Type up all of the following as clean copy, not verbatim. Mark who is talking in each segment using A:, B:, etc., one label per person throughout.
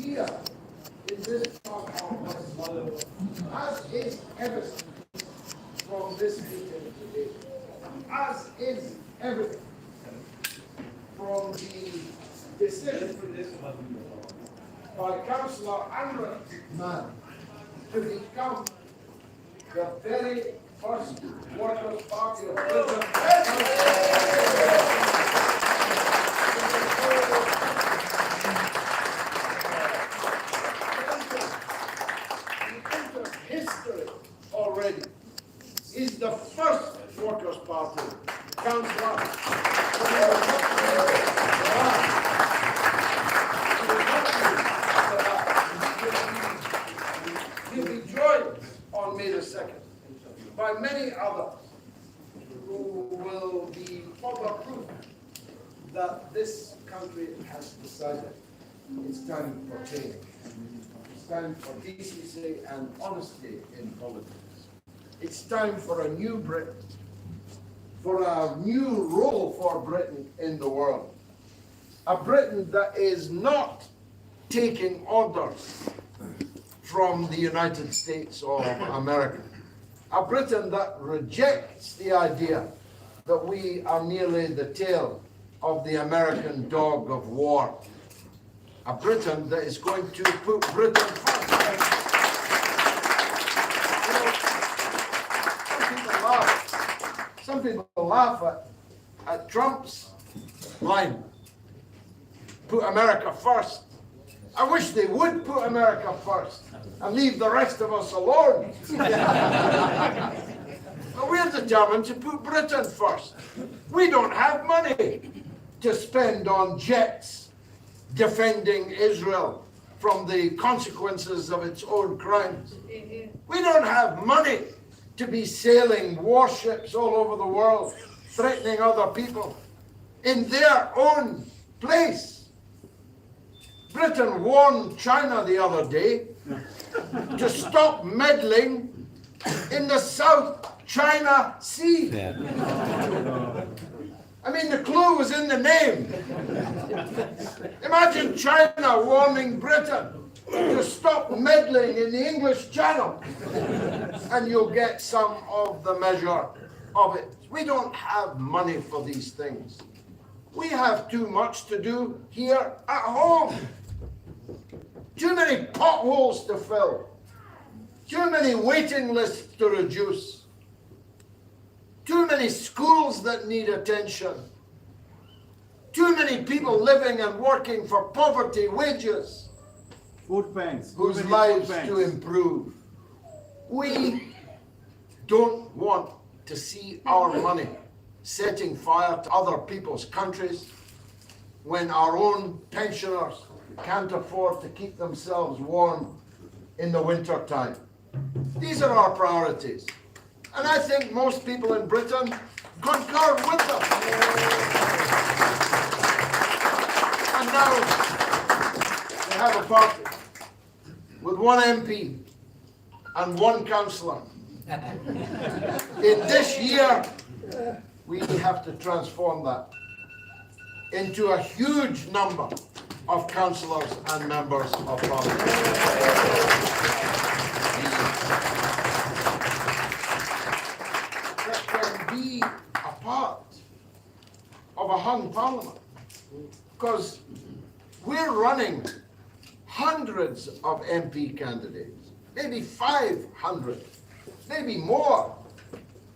A: here in this part of West London, as is evident from this meeting today, as is evident from the decision by Councillor Andrew Mann to become the very first Workers' Party of Britain. History already is the first Workers' Party councillor he'll be joined on May the 2nd by many others who will be further proof that this country has decided it's time for change. It's time for decency and honesty in politics. It's time for a new Britain, for a new role for Britain in the world. A Britain that is not taking orders from the United States or America. A Britain that rejects the idea that we are merely the tail of the American dog of war. A Britain that is going to put Britain first. Some people laugh at Trump's line, put America first. I wish they would put America first and leave the rest of us alone. But we're determined to put Britain first. We don't have money to spend on jets defending Israel from the consequences of its own crimes. We don't have money to be sailing warships all over the world, threatening other people in their own place. Britain warned China the other day to stop meddling in the South China Sea. Yeah. I mean, the clue was in the name. Imagine China warning Britain to stop meddling in the English Channel, and you'll get some of the measure of it. We don't have money for these things. We have too much to do here at home. Too many potholes to fill. Too many waiting lists to reduce. Too many schools that need attention. Too many people living and working for poverty wages.
B: Food banks.
A: Whose lives to improve. We don't want to see our money setting fire to other people's countries when our own pensioners can't afford to keep themselves warm in the winter time. These are our priorities. And I think most people in Britain concur with them. And now we have a party with one MP and one councillor. In this year, we have to transform that into a huge number of councillors and members of parliament. That can be a part of a hung parliament, because we're running hundreds of MP candidates, maybe 500, maybe more.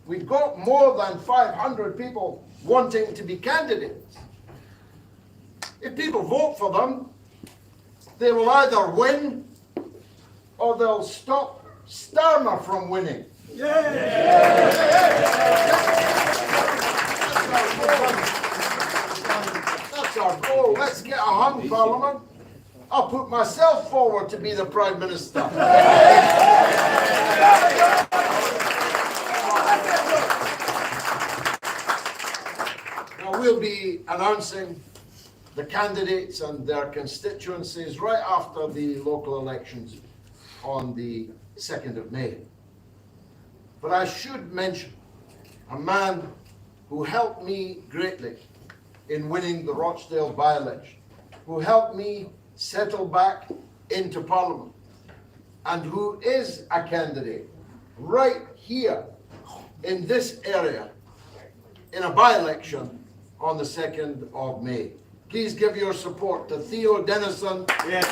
A: We've got more than 500 people wanting to be candidates. If people vote for them, they will either win or they'll stop Starmer from winning. That's our goal. Let's get a hung parliament. I'll put myself forward to be the Prime Minister. Now we'll be announcing the candidates and their constituencies right after the local elections on the 2nd of May. But I should mention a man who helped me greatly in winning the Rochdale by-election, who helped me settle back
C: into Parliament and who is a candidate right here in this area in a by-election on the 2nd of May. Please give your support to Theo Denison.
B: Yes.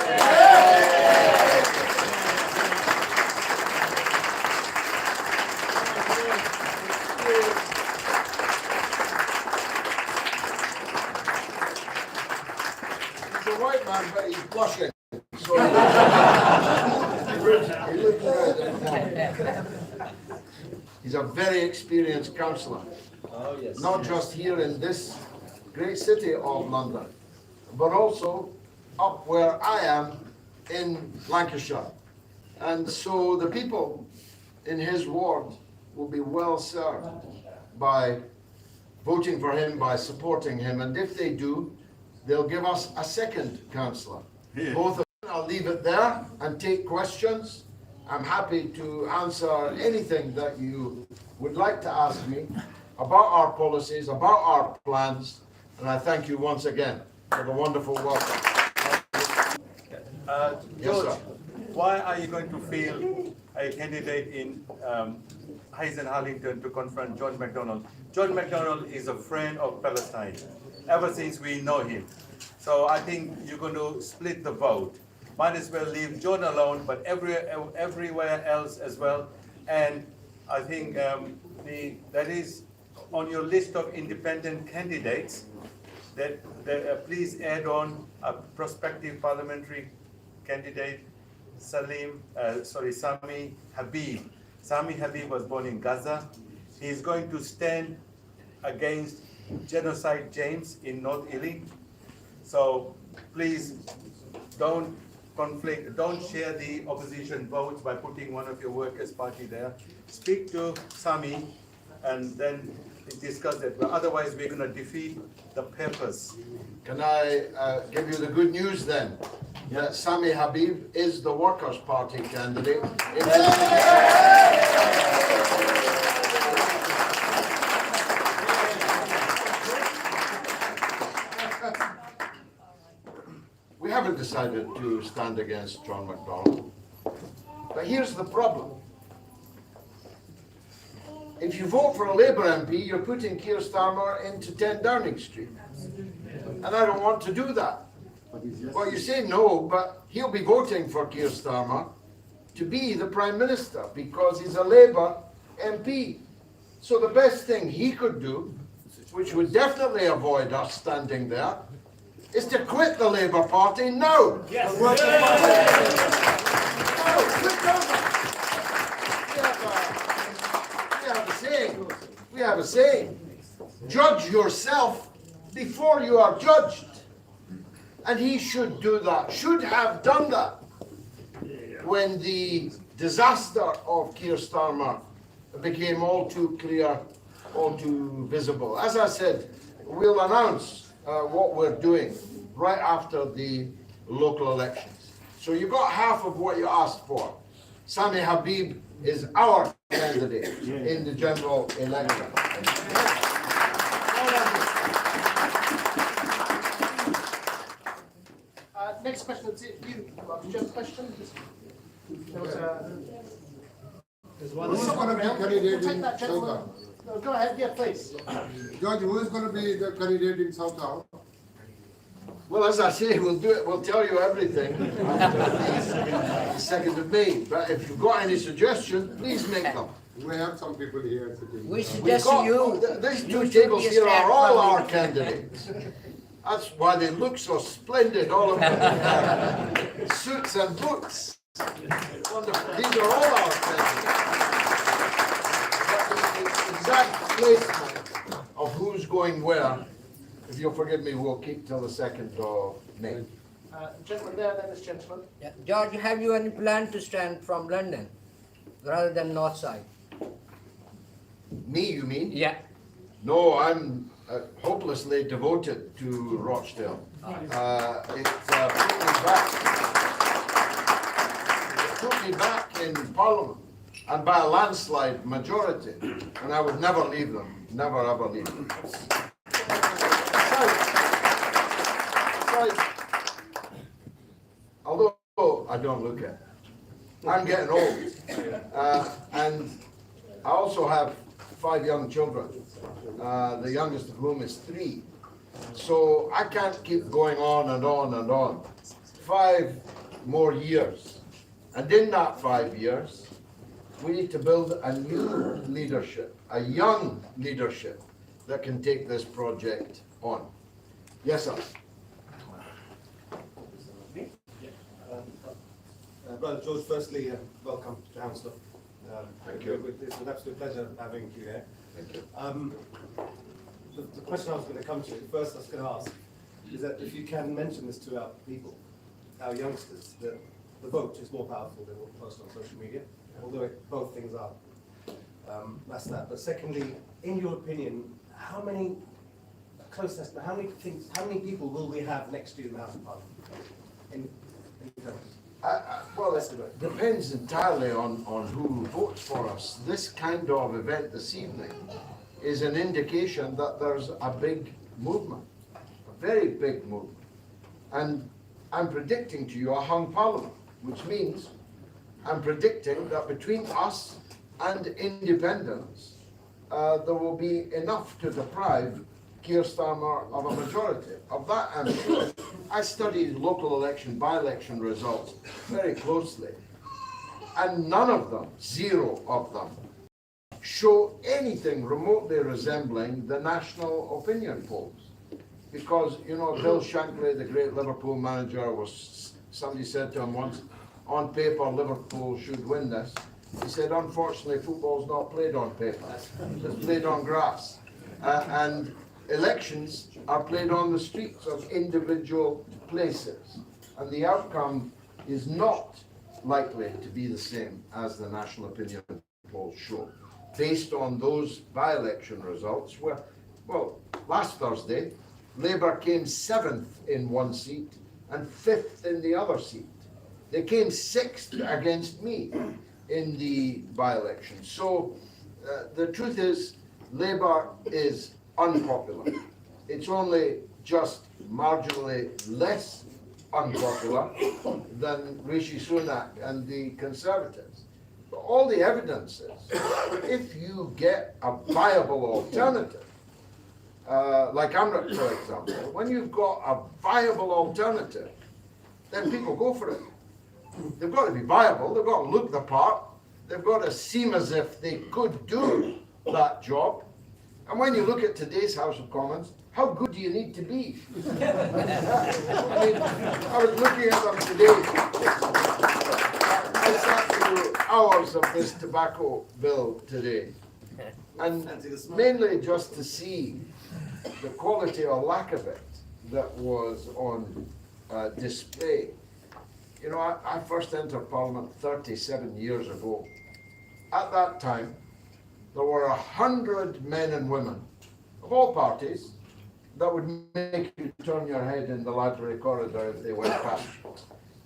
C: He's a white man, but he's blushing. So he looks red. He's a very experienced councillor.
A: Oh, yes.
C: Not just here in this great city of London, but also up where I am in Lancashire. And so the people in his ward will be well served by voting for him, by supporting him. And if they do, they'll give us a second councillor.
B: Yeah.
C: Both of them. I'll leave it there and take questions. I'm happy to answer anything that you would like to ask me about our policies, about our plans, and I thank you once again for the wonderful welcome. Yes,
B: George,
C: sir.
B: why are you going to field a candidate in Hayes and Harlington to confront John McDonnell? John McDonnell is a friend of Palestine ever since we know him. So I think you're going to split the vote. Might as well leave John alone, but everywhere else as well. And I think that is on your list of independent candidates, that please add on a prospective parliamentary candidate, Sami Habib. Sami Habib was born in Gaza. He is going to stand against Genocide James in North Ealing. So please don't share the opposition votes by putting one of your workers' party there. Speak to Sami and then discuss that. But otherwise, we're going to defeat the purpose.
C: Can I give you the good news then? That Sami Habib is the Workers' Party candidate. We haven't decided to stand against John McDonnell. But here's the problem. If you vote for a Labour MP, you're putting Keir Starmer into 10 Downing Street. And I don't want to do that. Well, you say no, but he'll be voting for Keir Starmer to be the Prime Minister because he's a Labour MP. So the best thing he could do, which would definitely avoid us standing there, is to quit the Labour Party now.
A: Yes.
C: We have a saying. Judge yourself before you are judged. And he should do that, should have done that when the disaster of Keir Starmer became all too clear, all too visible. As I said, we'll announce what we're doing right after the local elections. So you got half of what you asked for. Sami Habib is our candidate in the general election.
A: Next question, it's you. Did you have a question? There was
D: Who's going to be candidate
A: Take
D: in
A: that gentleman.
D: South?
A: No, go ahead, yeah, please.
D: George, who is going to be the candidate in South?
C: Well, as I say, we'll do it. We'll tell you everything after the 2nd of May. But if you've got any suggestions, please make them.
D: We have some people here sitting.
E: We
C: We've
E: suggest
C: got,
E: you.
C: these
E: you
C: two
E: should
C: tables
E: be a
C: here are
E: stand
C: all
E: from
C: our
E: the-
C: candidates. That's why they look so splendid, all of them in suits and boots. Wonderful. These are all our candidates. But the exact placement of who's going where, if you'll forgive me, we'll keep till the 2nd of May.
A: Gentleman there, then this gentleman.
E: Yeah. George, have you any plan to stand from London rather than North Side?
C: Me, you mean?
E: Yeah.
C: No, I'm hopelessly devoted to Rochdale. It put me back in Parliament, and by a landslide majority, and I would never leave them, never ever leave them. Although I don't look it. I'm getting old. And I also have 5 young children, the youngest of whom is 3. So I can't keep going on and on and on. 5 more years. And in that 5 years, we need to build a new leadership, a young leadership that can take this project on. Yes, sir.
F: Brother George, firstly, welcome to Hounslow.
C: Thank you.
F: It's an absolute pleasure having you here.
C: Thank you.
F: The question I was going to come to, first I was going to ask, is that if you can mention this to our people, our youngsters, that the vote is more powerful than what we post on social media, although both things are. That's that. But secondly, in your opinion, how many, close estimate, how many people will we have next year in the House of Parliament? In terms?
C: Well, it depends entirely on who votes for us. This kind of event this evening is an indication that there's a big movement, a very big movement. And I'm predicting to you a hung parliament, which means I'm predicting that between us and independents, there will be enough to deprive Keir Starmer of a majority. Of that, I'm sure. I studied local election, by-election results very closely, and none of them, 0 of them, show anything remotely resembling the national opinion polls. Because, you know, Bill Shankly, the great Liverpool manager, somebody said to him once, on paper, Liverpool should win this. He said, unfortunately, football's not played on paper. It's played on grass. And elections are played on the streets of individual places. And the outcome is not likely to be the same as the national opinion polls show. Based on those by-election results, where, well, last Thursday, Labour came 7th in one seat and 5th in the other seat. They came 6th against me in the by-election. So the truth is, Labour is unpopular. It's only just marginally less unpopular than Rishi Sunak and the Conservatives. But all the evidence is, if you get a viable alternative, like AMRIC, for example, when you've got a viable alternative, then people go for it. They've got to be viable, they've got to look the part, they've got to seem as if they could do that job. And when you look at today's House of Commons, how good do you need to be? I mean, I was looking at them today. I sat through hours of this tobacco bill today. And mainly just to see the quality or lack of it that was on display. You know, I first entered Parliament 37 years ago. At that time, there were 100 men and women of all parties that would make you turn your head in the library corridor if they went past,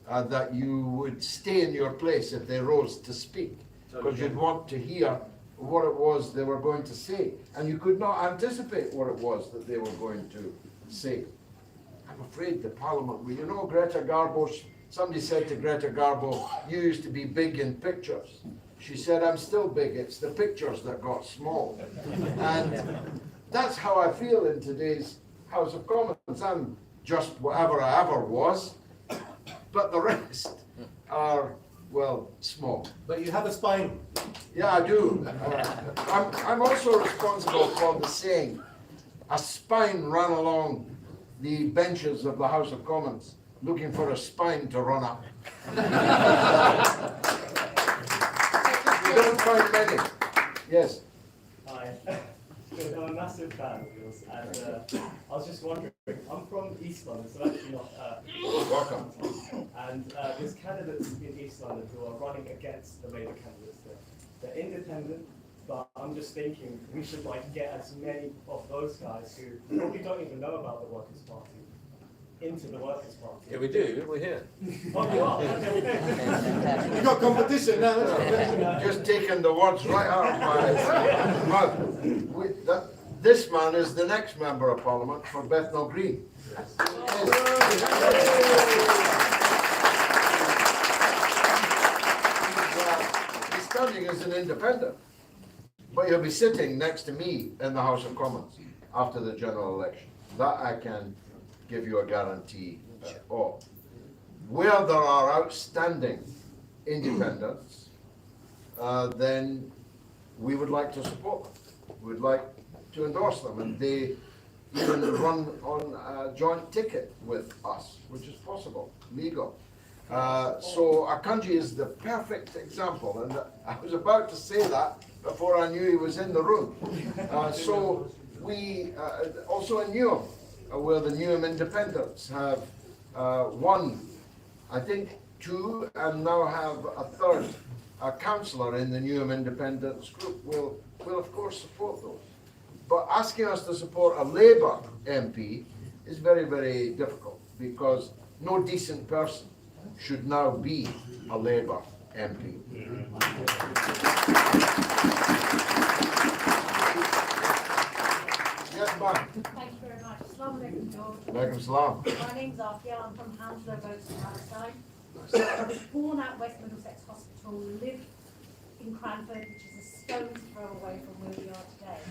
C: that you would stay in your place if they rose to speak, because you'd want to hear what it was they were going to say, and you could not anticipate what it was that they were going to say. I'm afraid the Parliament, well, you know, Greta Garbo, somebody said to Greta Garbo, you used to be big in pictures. She said, I'm still big, it's the pictures that got small. And that's how I feel in today's House of Commons. I'm just whatever I ever was, but the rest are, well, small.
F: But you have a spine.
C: Yeah, I do. I'm also responsible for the saying, a spine ran along the benches of the House of Commons looking for a spine to run up. You don't find many. Yes.
G: Hi. I'm a massive fan of yours, and I was just wondering, I'm from East London, so actually not...
C: Welcome.
G: And there's candidates in East London who are running against the Labour candidates there. They're independent, but I'm just thinking we should like get as many of those guys who probably don't even know about the Workers' Party into the Workers' Party.
E: Yeah, we do. We're here.
G: Oh, you are?
F: You got competition now,
C: Just taking the words right out of my mouth. This man is the next Member of Parliament for Bethnal Green. independent, but he'll be sitting next to me in the House of Commons after the general election. That I can give you a guarantee of. Where there are outstanding independents, then we would like to support them. We'd like to endorse them, and they even run on a joint ticket with us, which is possible, legal. So Akanji is the perfect example, and I was about to say that before I knew he was in the room. So we, also in Newham, where the Newham Independents have won, I think, 2, and now have a third councillor in the Newham Independents group, will of course support those. But asking us to support a Labour MP is very, very difficult, because no decent person should now be a Labour MP. Yes, ma'am.
H: Thank you very much. Assalamu alaikum, George.
C: Alaikum salam.
H: My name's Afia. I'm from Hounslow, Boats in Palestine. I was born at West Middlesex Hospital, lived in Cranford, which is a stone's throw away from where we are today.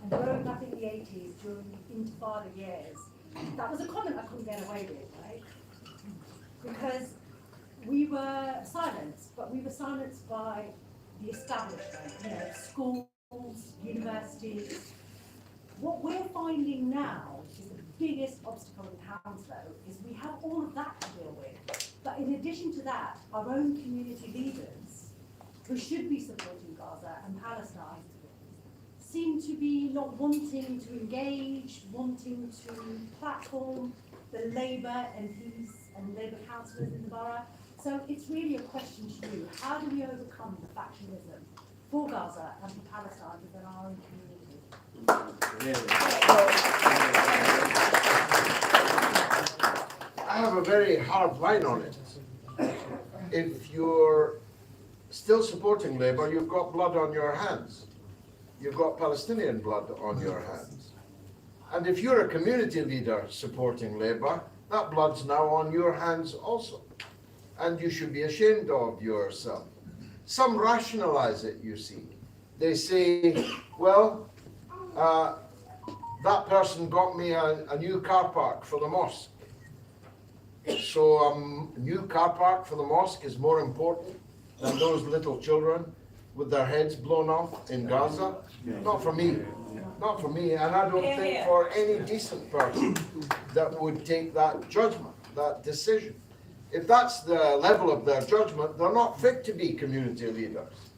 H: And growing up in the 80s during the Intifada years, that was a comment I couldn't get away with, right? Because we were silenced, but we were silenced by the establishment, schools, universities. What we're finding now is the biggest obstacle in Hounslow is we have all of that to deal with. But in addition to that, our own community leaders, who should be supporting Gaza and Palestine, seem to be not wanting to engage, wanting to platform the Labour MPs and Labour councillors in the borough. So it's really a question to you. How do we overcome the factionism for Gaza and for Palestine within our own community?
C: I have a very hard line on it. If you're still supporting Labour, you've got blood on your hands. You've got Palestinian blood on your hands. And if you're a community leader supporting Labour, that blood's now on your hands also. And you should be ashamed of yourself. Some rationalize it, you see. They say, well, that person got me a new car park for the mosque. So a new car park for the mosque is more important than those little children with their heads blown off in Gaza? Not for me. Not for me. And I don't think for any decent person that would take that judgment, that decision. If that's the level of their judgment, they're not fit to be community leaders.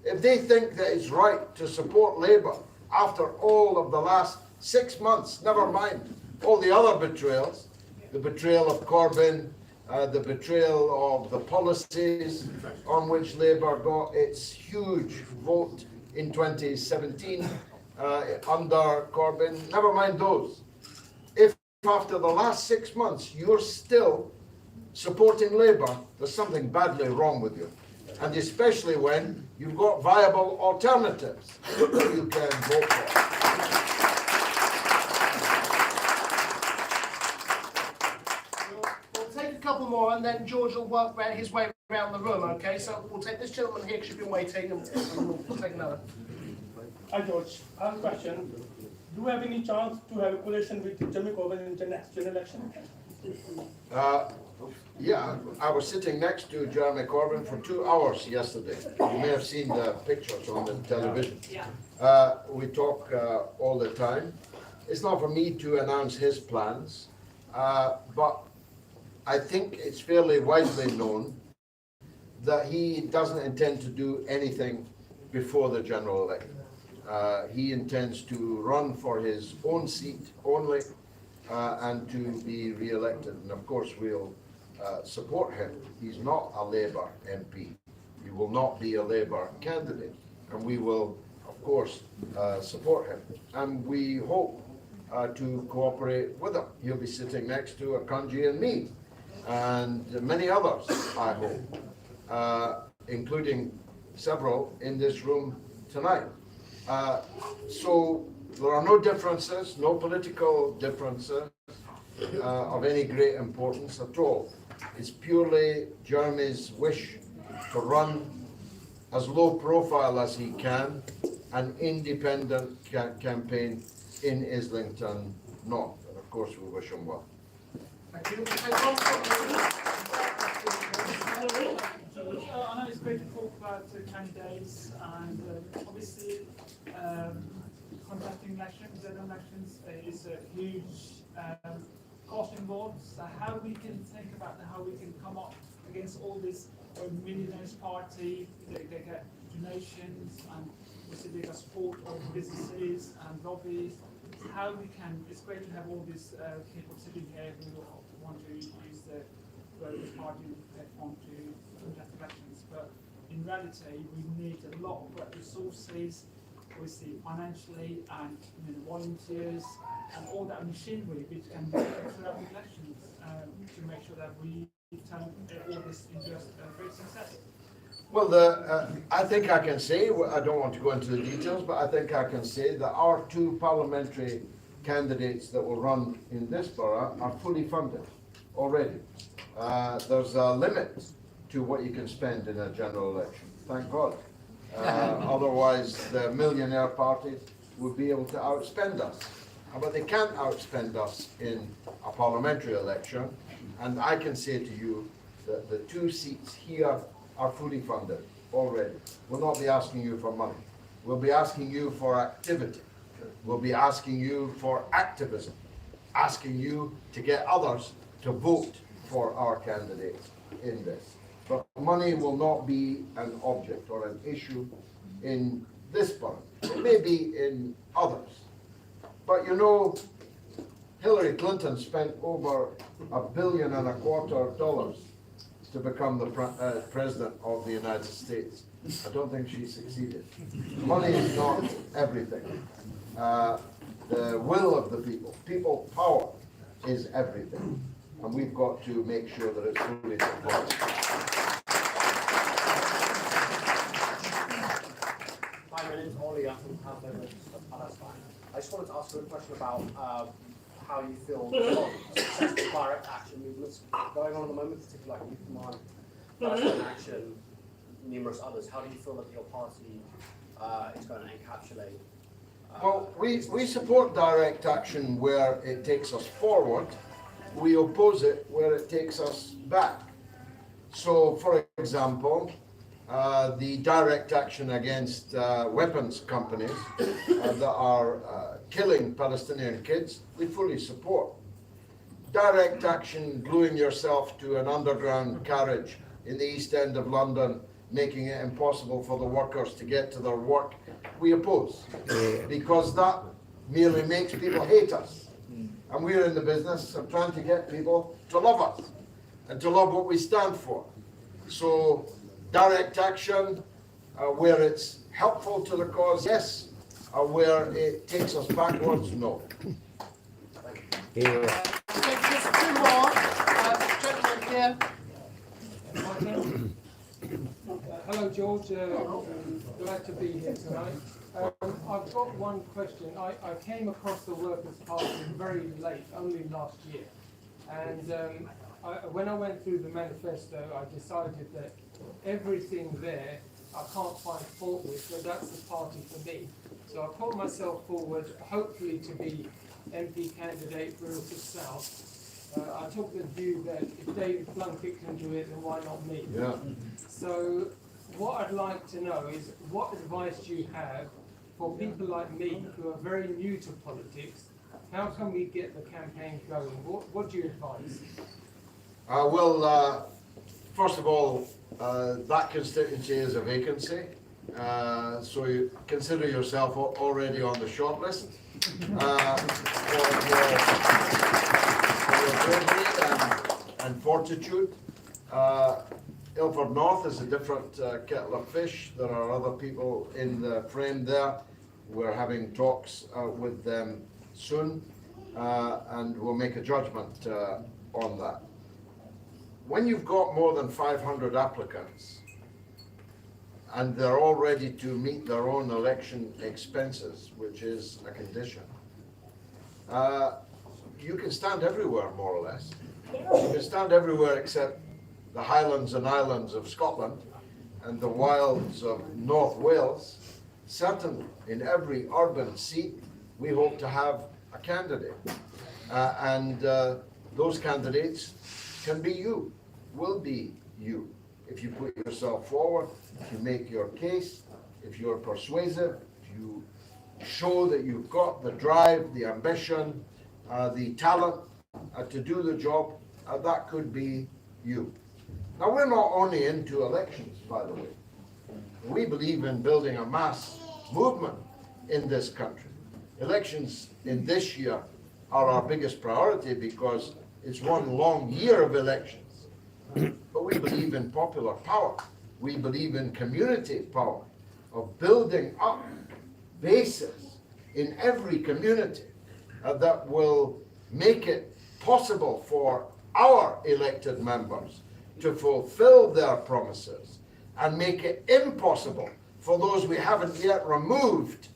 C: If they think that it's right to support Labour after all of the last 6 months, never mind all the other betrayals, the betrayal of Corbyn, the betrayal of the policies on which Labour got its huge vote in 2017 under Corbyn, never mind those. If after the last 6 months you're still supporting Labour, there's something badly wrong with you. And especially when you've got viable alternatives that you can vote for.
I: We'll take a couple more and then George will work his way around the room, okay? So we'll take this gentleman here because you've been waiting and we'll take another.
J: Hi George, I have a question. Do you have any chance to have a coalition with Jeremy Corbyn in the next general election?
C: Yeah, I was sitting next to Jeremy Corbyn for 2 hours yesterday. You may have seen the pictures on the television. We talk all the time. It's not for me to announce his plans, but I think it's fairly widely known that he doesn't intend to do anything before the general election. He intends to run for his own seat only and to be re-elected. And of course, we'll support him. He's not a Labour MP. He will not be a Labour candidate. And we will, of course, support him. And we hope to cooperate with him. He'll be sitting next to Akanji and me, and many others, I hope, including several in this room tonight. So there are no differences, no political differences of any great importance at all. It's purely Jeremy's wish to run as low profile as he can, an independent campaign in Islington North. And of course, we wish him well.
I: Thank you.
K: I know it's great to talk about candidates and obviously conducting elections, general elections is a huge cost involved. So how we can think about how we can come up against all this millionaires party, they get donations and obviously they get support of businesses and lobbies. How we can, it's great to have all these people sitting here who want to use the Labour Party platform to conduct elections, but in reality we need a lot of resources, obviously financially and volunteers and all that machinery which can be throughout the elections to make sure that we turn all this into a great success.
C: Well, I think I can say, I don't want to go into the details, but I think I can say that our two parliamentary candidates that will run in this borough are fully funded already. There's a limit to what you can spend in a general election, thank God. Otherwise, the millionaire parties would be able to outspend us. But they can't outspend us in a parliamentary election. And I can say to you that the 2 seats here are fully funded already. We'll not be asking you for money. We'll be asking you for activity. We'll be asking you for activism, asking you to get others to vote for our candidates in this. But money will not be an object or an issue in this borough. It may be in others. But you know, Hillary Clinton spent over $1.25 billion to become the president of the United States. I don't think she succeeded. Money is not everything. The will of the people power is everything. And we've got to make sure that it's fully supported.
L: Hi, my name is Ollie. I'm from Palestine. I just wanted to ask you a question about how you feel successful direct action movements going on at the moment, particularly like Youth Command, Palestine Action, numerous others. How do you feel that your party is going to encapsulate?
C: Well, we support direct action where it takes us forward. We oppose it where it takes us back. So, for example, the direct action against weapons companies that are killing Palestinian kids, we fully support. Direct action, gluing yourself to an underground carriage in the East End of London, making it impossible for the workers to get to their work, we oppose. Because that merely makes people hate us. And we're in the business of trying to get people to love us and to love what we stand for. So, direct action, where it's helpful to the cause, yes. Where it takes us backwards, no.
I: Just 2 more. Gentlemen here.
M: Hello, George. Glad to be here tonight. I've got one question. I came across the Workers' Party very late, only last year. And when I went through the manifesto, I decided that everything there I can't find fault with, so that's the party for me. So I put myself forward, hopefully to be MP candidate for Ilford South. I took the view that if David Plunkett can do it, then why not me?
C: Yeah.
M: So what I'd like to know is what advice do you have for people like me who are very new to politics? How can we get the campaign going? What do you advise?
C: Well, first of all, that constituency is a vacancy. So you consider yourself already on the shortlist for your bravery and fortitude. Ilford North is a different kettle of fish. There are other people in the frame there. We're having talks with them soon, and we'll make a judgment on that. When you've got more than 500 applicants, and they're all ready to meet their own election expenses, which is a condition, you can stand everywhere, more or less. You can stand everywhere except the Highlands and Islands of Scotland, and the wilds of North Wales, certainly in every urban seat, we hope to have a candidate. Those candidates can be you, will be you. If you put yourself forward, if you make your case, if you're persuasive, if you show that you've got the drive, the ambition, the talent to do the job, that could be you. Now, we're not only into elections, by the way. We believe in building a mass movement in this country. Elections in this year are our biggest priority because it's one long year of elections. But we believe in popular power. We believe in community power, of building up bases in every community that will make it possible for our elected members to fulfill their promises and make it impossible for those we haven't yet removed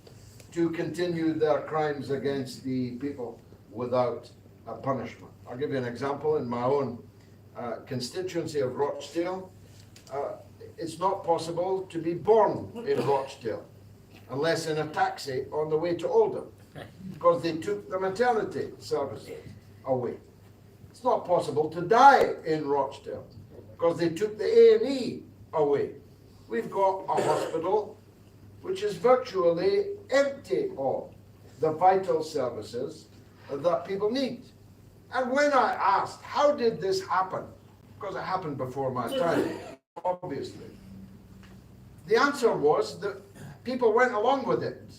C: to continue their crimes against the people without punishment. I'll give you an example. In my own constituency of Rochdale, it's not possible to be born in Rochdale unless in a taxi on the way to Oldham, because they took the maternity services away. It's not possible to die in Rochdale because they took the A&E away. We've got a hospital which is virtually empty of the vital services that people need. And when I asked, how did this happen? Because it happened before my time, obviously. The answer was that people went along with it.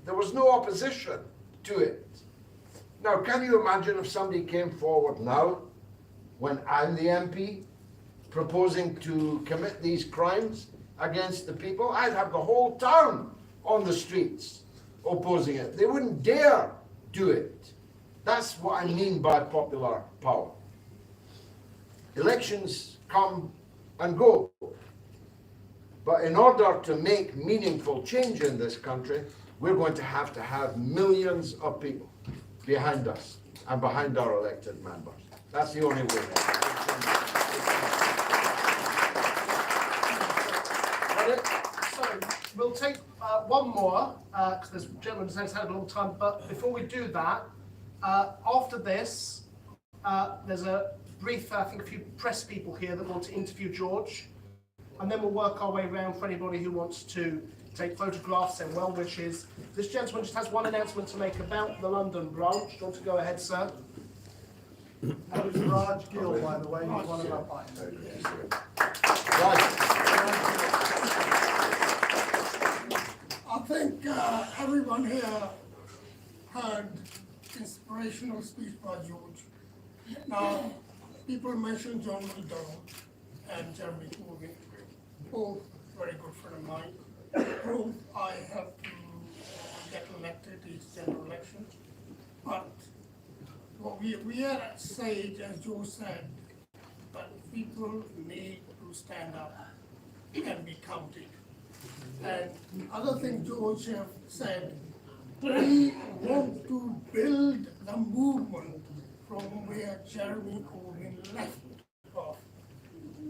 C: There was no opposition to it. Now, can you imagine if somebody came forward now, when I'm the MP, proposing to commit these crimes against the people? I'd have the whole town on the streets opposing it. They wouldn't dare do it. That's what I mean by popular power. Elections come and go. But in order to make meaningful change in this country, we're going to have millions of people behind us and behind our elected members. That's the only way.
I: So we'll take one more, because this gentleman has had a long time, but before we do that, after this, there's a brief, I think a few press people here that want to interview George, and then we'll work our way around for anybody who wants to take photographs and well wishes. This gentleman just has one announcement to make about the London branch. Do you want to go ahead, sir?
N: That is Raj Gill, by the way, he's one of our partners. I think everyone here heard inspirational speech by George. Now, people mentioned John McDonnell and Jeremy Corbyn, both very good friend of mine. Both I have to get elected in general election, but what we are at stage, as Joe said, that people need to stand up and be counted. And other thing George have said, we want to build the movement from where Jeremy Corbyn left off.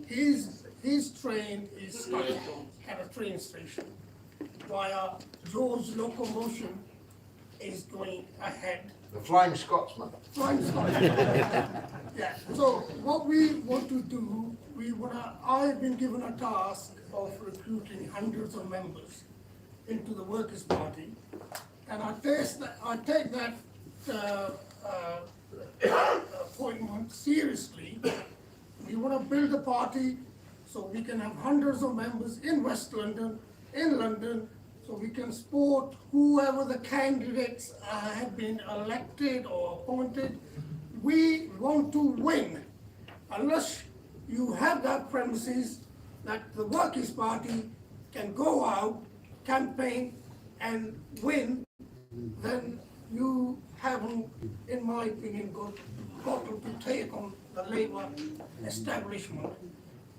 N: His train is stuck at a train station, while George's locomotion is going ahead.
C: The Flying Scotsman.
N: Flying Scotsman. Yeah. So what we want to do, I've been given a task of recruiting hundreds of members into the Workers' Party, and I take that appointment seriously. We want to build a party so we can have hundreds of members in West London, in London, so we can support whoever the candidates have been elected or appointed. We want to win. Unless you have that premises that the Workers' Party can go out, campaign, and win, then you haven't, in my opinion, got to take on the Labour establishment.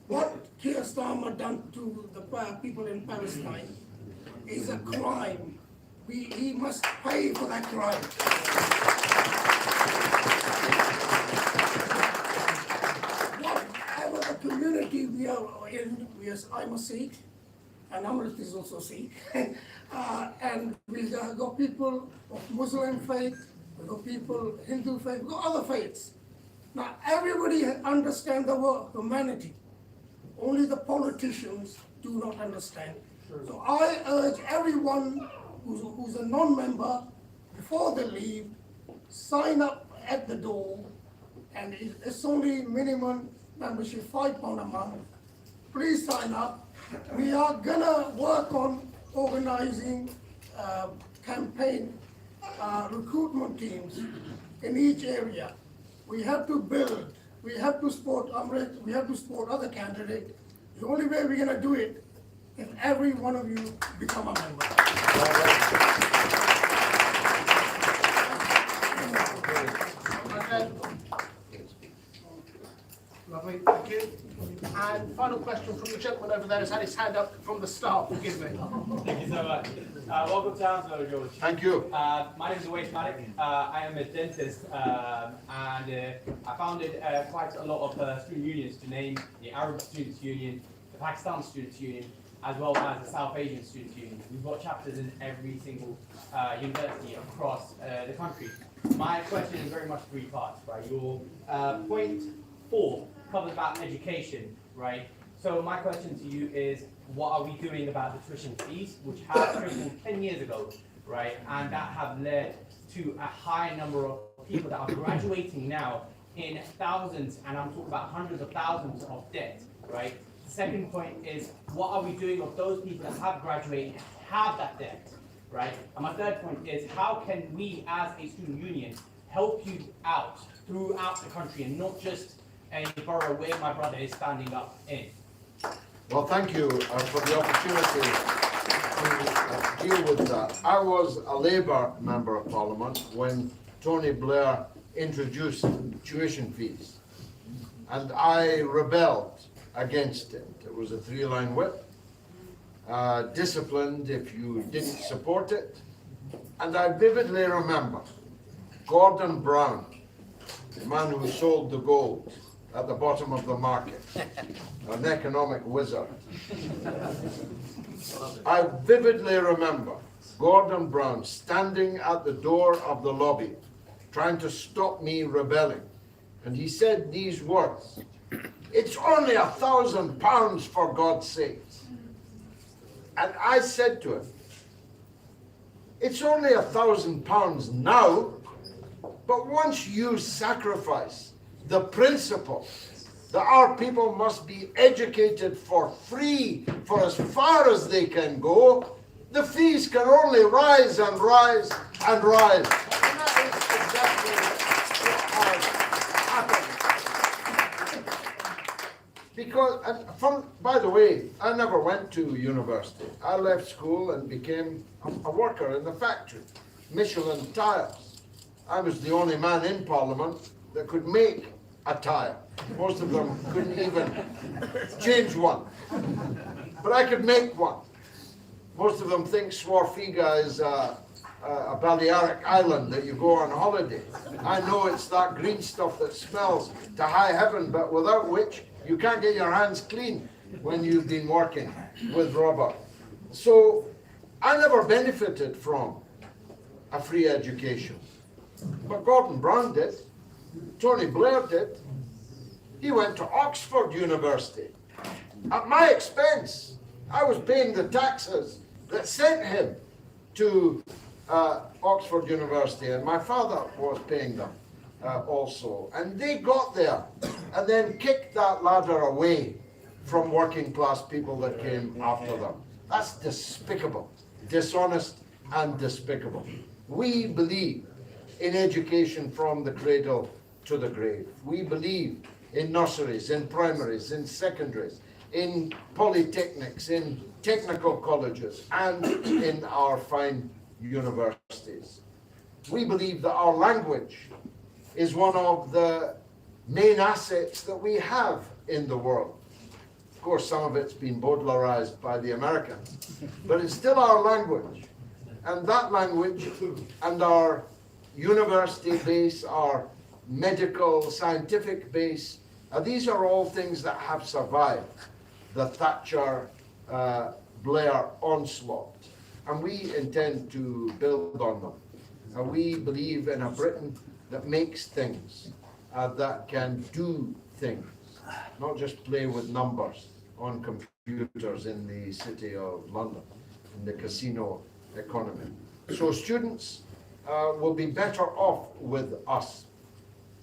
N: What Keir Starmer done to the people in Palestine is a crime. He must pay for that crime. Whatever the community community, I'm a Sikh, and Amrit is also Sikh. And we got people of Muslim faith, we got people Hindu faith, we got other faiths. Now, everybody understands the word humanity. Only the politicians do not understand. So I urge everyone who's a non-member, before they leave, sign up at the door, and it's only minimum membership, £5 a month. Please sign up. We are gonna work on organizing campaign recruitment teams in each area. We have to build, we have to support Amrit, we have to support other candidates. The only way we're gonna do it, if every one of you become a member.
I: Okay. Lovely, thank you. And final question from the gentleman over there who's had his hand up from the start, forgive me.
O: Thank you so much. Welcome to Hounslow, George.
C: Thank you.
O: My name is Awais Malik. I am a dentist, and I founded quite a lot of student unions, to name the Arab Students' Union, the Pakistan Students' Union, as well as the South Asian Students' Union. We've got chapters in every single university across the country. My question is very much three parts, right? Your point 4 covers about education, right? So my question to you is, what are we doing about the tuition fees, which have tripled 10 years ago, right? And that have led to a high number of people that are graduating now in thousands, and I'm talking about hundreds of thousands of debt, right? The second point is, what are we doing with those people that have graduated and have that debt, right? And my third point is, how can we as a student union help you out throughout the country and not just a borough where my brother is standing up in?
C: Well, thank you for the opportunity to deal with that. I was a Labour Member of Parliament when Tony Blair introduced tuition fees, and I rebelled against it. It was a 3-line whip, disciplined if you didn't support it. And I vividly remember Gordon Brown, the man who sold the gold at the bottom of the market, an economic wizard. I vividly remember Gordon Brown standing at the door of the lobby trying to stop me rebelling. And he said these words, "It's only £1,000 for God's sake." And I said to him, "It's only £1,000 now, but once you sacrifice the principle that our people must be educated for free for as far as they can go, the fees can only rise and rise and rise." And that is exactly what has happened. Because, by the way, I never went to university. I left school and became a worker in the factory, Michelin tires. I was the only man in Parliament that could make a tire. Most of them couldn't even change one. But I could make one. Most of them think Swarfiga is a Balearic island that you go on holiday. I know it's that green stuff that smells to high heaven, but without which you can't get your hands clean when you've been working with rubber. So I never benefited from a free education. But Gordon Brown did. Tony Blair did. He went to Oxford University at my expense. I was paying the taxes that sent him to Oxford University, and my father was paying them also. And they got there and then kicked that ladder away from working class people that came after them. That's despicable, dishonest and despicable. We believe in education from the cradle to the grave. We believe in nurseries, in primaries, in secondaries, in polytechnics, in technical colleges, and in our fine universities. We believe that our language is one of the main assets that we have in the world. Of course, some of it's been Baudelairized by the Americans, but it's still our language. And that language and our university base, our medical, scientific base, These are all things that have survived the Thatcher Blair onslaught, and we intend to build on them. We believe in a Britain that makes things, that can do things, not just play with numbers on computers in the city of London, in the casino economy. So students will be better off with us.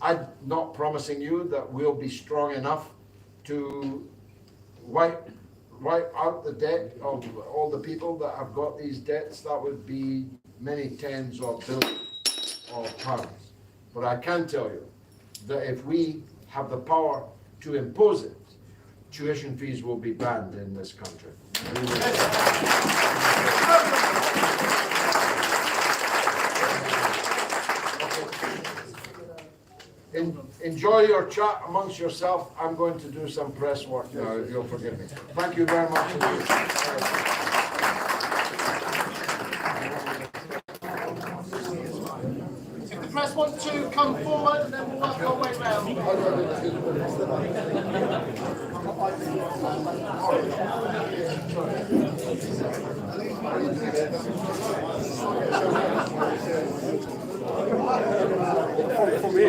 C: I'm not promising you that we'll be strong enough to wipe out the debt of all the people that have got these debts. That would be many tens of billions of pounds. But I can tell you that if we have the power to impose it, tuition fees will be banned in this country. Enjoy your chat amongst yourself. I'm going to do some press work now, if you'll forgive me. Thank you very much indeed.
I: If the press want to come forward, and then we'll work our way round.
J: For me.